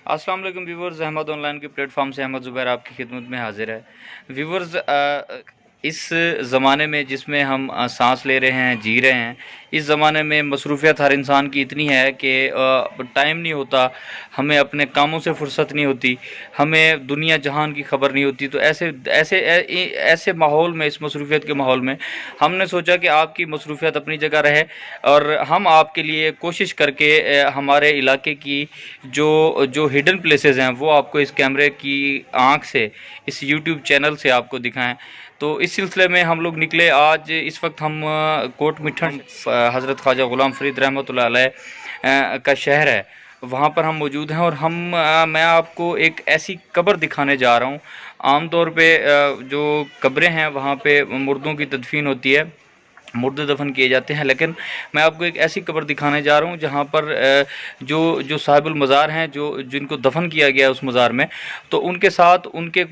अस्सलाम वालेकुम viewers, Ahmad online के प्लेटफॉर्म से अहमद ज़ुबैर आपकी खिदमत में हाजिर है। व्यूवर्स, इस ज़माने में जिसमें हम सांस ले रहे हैं, जी रहे हैं, इस ज़माने में मसरूफ़ियत हर इंसान की इतनी है कि टाइम नहीं होता, हमें अपने कामों से फुर्सत नहीं होती, हमें दुनिया जहान की खबर नहीं होती। तो ऐसे ऐसे ऐसे माहौल में, इस मसरूफ़ियत के माहौल में हमने सोचा कि आपकी मसरूफ़ियत अपनी जगह रहे और हम आपके लिए कोशिश करके हमारे इलाके की जो जो हिडन प्लेसेस हैं वो आपको इस कैमरे की आंख से, इस यूट्यूब चैनल से आपको दिखाएं। तो इस सिलसिले में हम लोग निकले। आज इस वक्त हम कोट मिठन हज़रत ख्वाजा ग़ुलाम फ़रीद रहमतुल्लाह अलैह का शहर है, वहाँ पर हम मौजूद हैं। और मैं आपको एक ऐसी कब्र दिखाने जा रहा हूँ। आम तौर पे जो कब्रें हैं वहाँ पे मुर्दों की तदफीन होती है, मुर्दे दफन किए जाते हैं, लेकिन मैं आपको एक ऐसी कब्र दिखाने जा रहा हूँ जहाँ पर जो जो साहिबुल मज़ार हैं, जो जिनको दफन किया गया है उस मज़ार में, तो उनके साथ उनका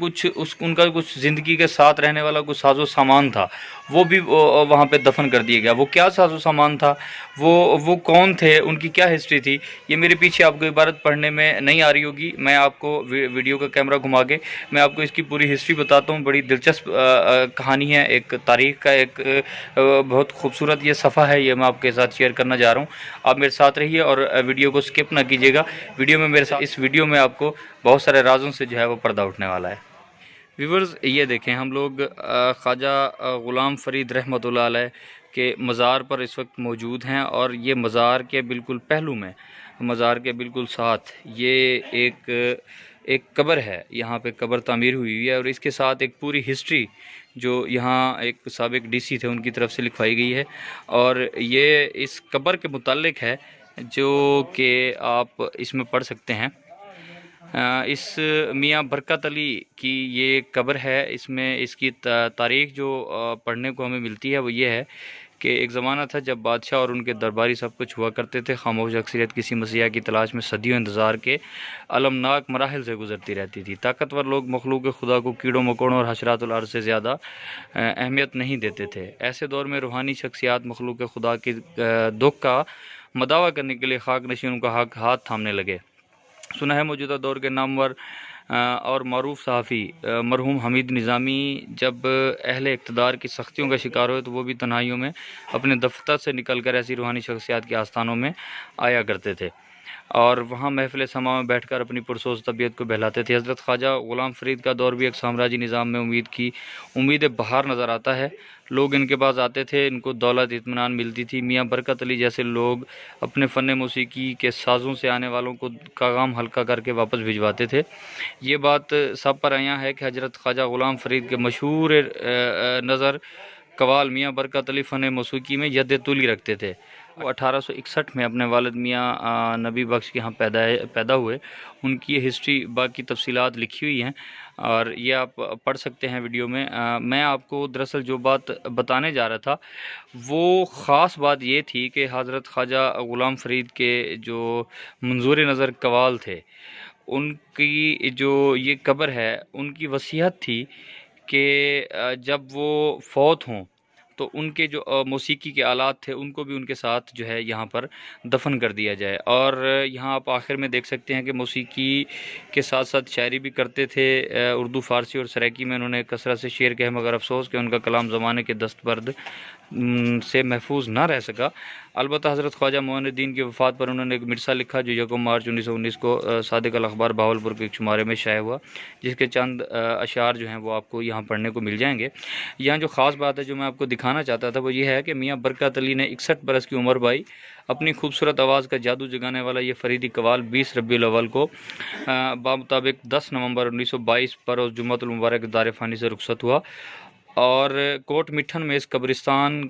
कुछ ज़िंदगी के साथ रहने वाला कुछ साजो सामान था, वो भी वहाँ पे दफन कर दिया गया। वो क्या साजो सामान था, वो कौन थे, उनकी क्या हिस्ट्री थी, ये मेरे पीछे आपको इबारत पढ़ने में नहीं आ रही होगी। मैं आपको वीडियो का कैमरा घुमा के मैं आपको इसकी पूरी हिस्ट्री बताता हूँ। बड़ी दिलचस्प कहानी है, एक तारीख़ का एक बहुत खूबसूरत ये सफ़ा है, ये मैं आपके साथ शेयर करना जा रहा हूँ। आप मेरे साथ रहिए और वीडियो को स्किप ना कीजिएगा। वीडियो में मेरे साथ, इस वीडियो में आपको बहुत सारे राजों से जो है वो पर्दा उठने वाला है। व्यूवर्स, ये देखें, हम लोग ख्वाजा ग़ुलाम फ़रीद रहमतुल्लाह अलैह के मज़ार पर इस वक्त मौजूद हैं। और ये मज़ार के बिल्कुल पहलू में, मज़ार के बिल्कुल साथ ये एक कब्र है। यहाँ पे कब्र तामीर हुई है और इसके साथ एक पूरी हिस्ट्री जो यहाँ एक साबिक़ डीसी थे उनकी तरफ से लिखवाई गई है। और ये इस कब्र के मुताल्लिक़ है जो कि आप इसमें पढ़ सकते हैं। इस मियाँ बरकत अली की ये कब्र है। इसमें इसकी तारीख़ जो पढ़ने को हमें मिलती है वो ये है कि एक ज़माना था जब बादशाह और उनके दरबारी सब कुछ हुआ करते थे। खामोश अक्सरियत किसी मसीहा की तलाश में सदियों इंतज़ार के अलमनाक मराहिल से गुज़रती रहती थी। ताकतवर लोग मखलूक खुदा को कीड़ों मकोड़ों और हशरातुल अर्ज़ से ज़्यादा अहमियत नहीं देते थे। ऐसे दौर में रूहानी शख्सियात मखलूक खुदा के दुख का मदावा करने के लिए खाक नशीनों का हाथ थामने लगे। सुना है मौजूदा दौर के नामवर और मरूफ सहाफ़ी मरहूम हमीद निज़ामी जब अहले इक़्तिदार की सख्तियों का शिकार हुए तो वो भी तन्हाइयों में अपने दफ्तर से निकल कर ऐसी रूहानी शख्सियात के आस्थानों में आया करते थे और वहाँ महफ़िल समा में बैठकर अपनी पुरसोज़ तबीयत को बहलाते थे। हज़रत ख्वाजा ग़ुलाम फ़रीद का दौर भी एक साम्राज्य निज़ाम में उम्मीद बहार नज़र आता है। लोग इनके पास आते थे, इनको दौलत इत्मीनान मिलती थी। मियाँ बरकत अली जैसे लोग अपने फ़न मौसीकी के साज़ों से आने वालों को का गम हल्का करके वापस भिजवाते थे। ये बात सब पर आया है कि हज़रत ख्वाजा ग़ुलाम फ़रीद के मशहूर नज़र कवाल मियाँ बरकत अली फ़न मौसीकी में यद तुली रखते थे। वो 1861 में अपने वालिद मियाँ नबी बख्श के यहाँ पैदा हुए। उनकी हिस्ट्री, बाकी तफसीलात लिखी हुई हैं और ये आप पढ़ सकते हैं वीडियो में। मैं आपको दरअसल जो बात बताने जा रहा था वो ख़ास बात ये थी कि हज़रत ख्वाजा ग़ुलाम फ़रीद के जो मंजूर नज़र कवाल थे, उनकी जो ये कब्र है, उनकी वसीयत थी कि जब वो फ़ौत हों तो उनके जो मौसीकी के आलात थे उनको भी उनके साथ जो है यहाँ पर दफन कर दिया जाए। और यहाँ आप आखिर में देख सकते हैं कि मौसीकी के साथ साथ शायरी भी करते थे। उर्दू, फ़ारसी और सराइकी में उन्होंने कसरत से शेर कहे, मगर अफसोस कि उनका कलाम ज़माने के दस्तबर्द से महफूज ना रह सका। अलबत्ता हज़रत ख्वाजा मोइनुद्दीन की वफ़ात पर उन्होंने एक मिर्सा लिखा जो 1 मार्च 1919 को सादिक अल अखबार भावलपुर के एक शुमारे में शाया हुआ, जिसके चंद अशार जो हैं वो आपको यहाँ पढ़ने को मिल जाएंगे। यहाँ जो ख़ास बात है जो मैं आपको दिखाना चाहता था वो ये है कि मियाँ बरकत अली ने 61 बरस की उम्र पाई। अपनी खूबसूरत आवाज़ का जादू जगाने वाला ये फ़रीदी कवाल 20 रबीउल अव्वल को बामुताबिक 10 नवंबर 1922 पर उस जुम्मतुल मुबारक दार फ़ानी से रुखसत हुआ और कोट मिठन में इस कब्रिस्तान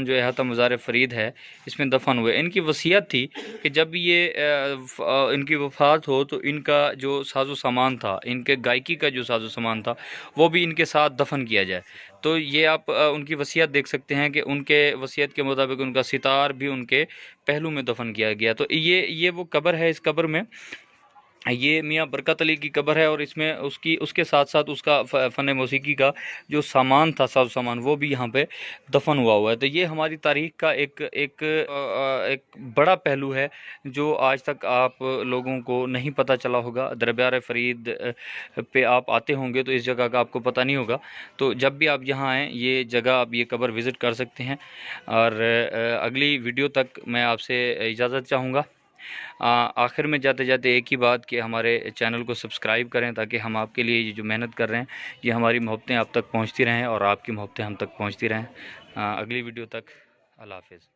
जो अहाता मज़ार फ़रीद है इसमें दफन हुए। इनकी वसीयत थी कि जब ये इनकी वफ़ात हो तो इनका जो साजो सामान था, इनके गायकी का जो साजो सामान था, वो भी इनके साथ दफन किया जाए। तो ये आप उनकी वसीयत देख सकते हैं कि उनके वसीयत के मुताबिक उनका सितार भी उनके पहलू में दफन किया गया। तो ये वो कब्र है। इस कब्र में ये मियाँ बरकत अली की कब्र है और इसमें उसके साथ साथ उसका फ़न मौसीकी का जो सामान था, साज़ो सामान, वो भी यहाँ पे दफन हुआ है। तो ये हमारी तारीख़ का एक बड़ा पहलू है जो आज तक आप लोगों को नहीं पता चला होगा। दरबार फ़रीद पे आप आते होंगे तो इस जगह का आपको पता नहीं होगा। तो जब भी आप यहाँ आएँ, ये जगह, आप ये कब्र विज़िट कर सकते हैं। और अगली वीडियो तक मैं आपसे इजाज़त चाहूँगा। आखिर में जाते जाते एक ही बात कि हमारे चैनल को सब्सक्राइब करें, ताकि हम आपके लिए ये जो मेहनत कर रहे हैं, ये हमारी मोहब्बतें आप तक पहुंचती रहें और आपकी मोहब्बतें हम तक पहुंचती रहें। अगली वीडियो तक अल्लाह हाफ़िज़।